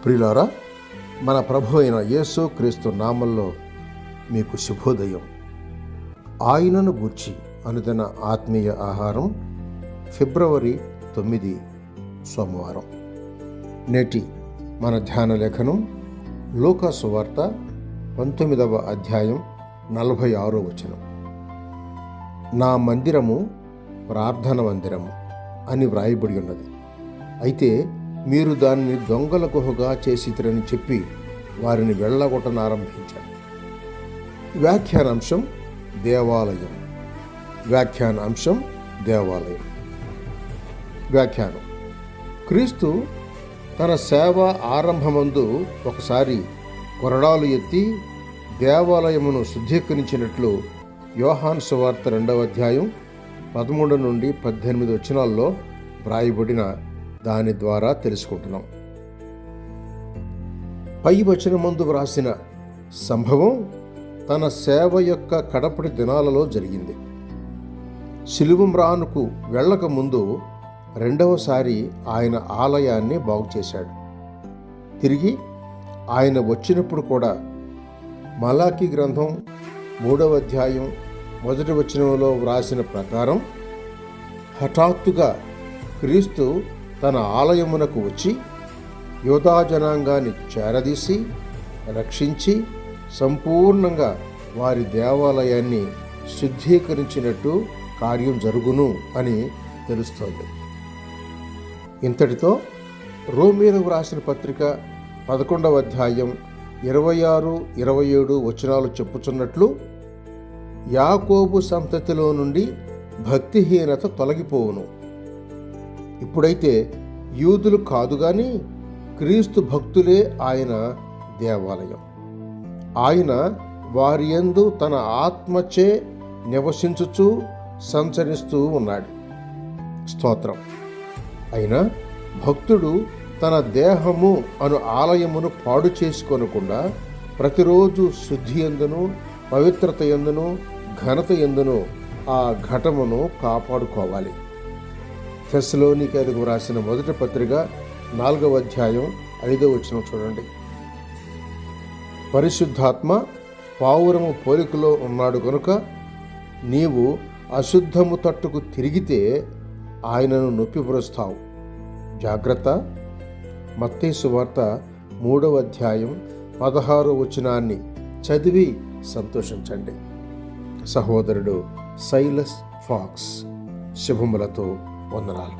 ప్రియులారా, మన ప్రభు అయిన యేసు క్రీస్తు నామంలో మీకు శుభోదయం. ఆయనను గూర్చి అనుదిన ఆత్మీయ ఆహారం, ఫిబ్రవరి 9 సోమవారం. నేటి మన ధ్యాన లేఖనం లూకా సువార్త 19వ అధ్యాయం 46వ వచనం. నా మందిరము ప్రార్థన మందిరము అని వ్రాయబడి ఉన్నది, అయితే మీరు దానిని దొంగల గుహగా చేసిరని చెప్పి వారిని వెళ్ళగొట్టనారంభించారు. వ్యాఖ్యానాంశం దేవాలయం. వ్యాఖ్యానం: క్రీస్తు తన సేవ ఆరంభమందు ఒకసారి కొరడాలు ఎత్తి దేవాలయమును శుద్ధీకరించినట్లు యోహాను సువార్త 2వ అధ్యాయం 13 నుండి 18 వచనాల్లో వ్రాయబడిన దాని ద్వారా తెలుసుకుంటున్నాం. పై వచనమందు వ్రాసిన సంభవం తన సేవ యొక్క కడపటి దినాలలో జరిగింది. శిలువ మ్రానుకు వెళ్ళక ముందు రెండవసారి ఆయన ఆలయాన్ని బాగు చేశాడు. తిరిగి ఆయన వచ్చినప్పుడు కూడా మలాకీ గ్రంథం 3వ అధ్యాయం 1వ వచనంలో వ్రాసిన ప్రకారం హఠాత్తుగా క్రీస్తు తన ఆలయమునకు వచ్చి యూదా జనాంగాన్ని చేరదీసి రక్షించి సంపూర్ణంగా వారి దేవాలయాన్ని శుద్ధీకరించినట్టు కార్యం జరుగును అని తెలుస్తోంది. ఇంతటితో రోమీయులకు రాసిన పత్రిక 11వ అధ్యాయం 26-27 వచనాలు చెప్పుచున్నట్లు, యాకోబు సంతతిలో నుండి భక్తిహీనత తొలగిపోవును. ఇప్పుడైతే యూదులు కాదు గాని క్రీస్తు భక్తులే ఆయన దేవాలయం. ఆయన వారి యందు తన ఆత్మచే నివసించుచూ సంచరిస్తూ ఉన్నాడు. స్తోత్రం. అయినా భక్తుడు తన దేహము అను ఆలయమును పాడు చేసుకొనకుండా ప్రతిరోజు శుద్ధి యందును, పవిత్రత యందును, ఘనత యందును ఆ ఘటమును కాపాడుకోవాలి. తెస్సలోనికైలకు రాసిన మొదటి పత్రిక 4వ అధ్యాయం 5వ వచనం చూడండి. పరిశుద్ధాత్మ పావురము పోలికలో ఉన్నాడు కనుక నీవు అశుద్ధము తట్టుకు తిరిగితే ఆయనను నొప్పిపరుస్తావు. జాగ్రత్త. మత్తయి సువార్త 3వ అధ్యాయం 16వ వచనాన్ని చదివి సంతోషించండి. సహోదరుడు సైలస్ ఫాక్స్. శుభములతో వందనాలు.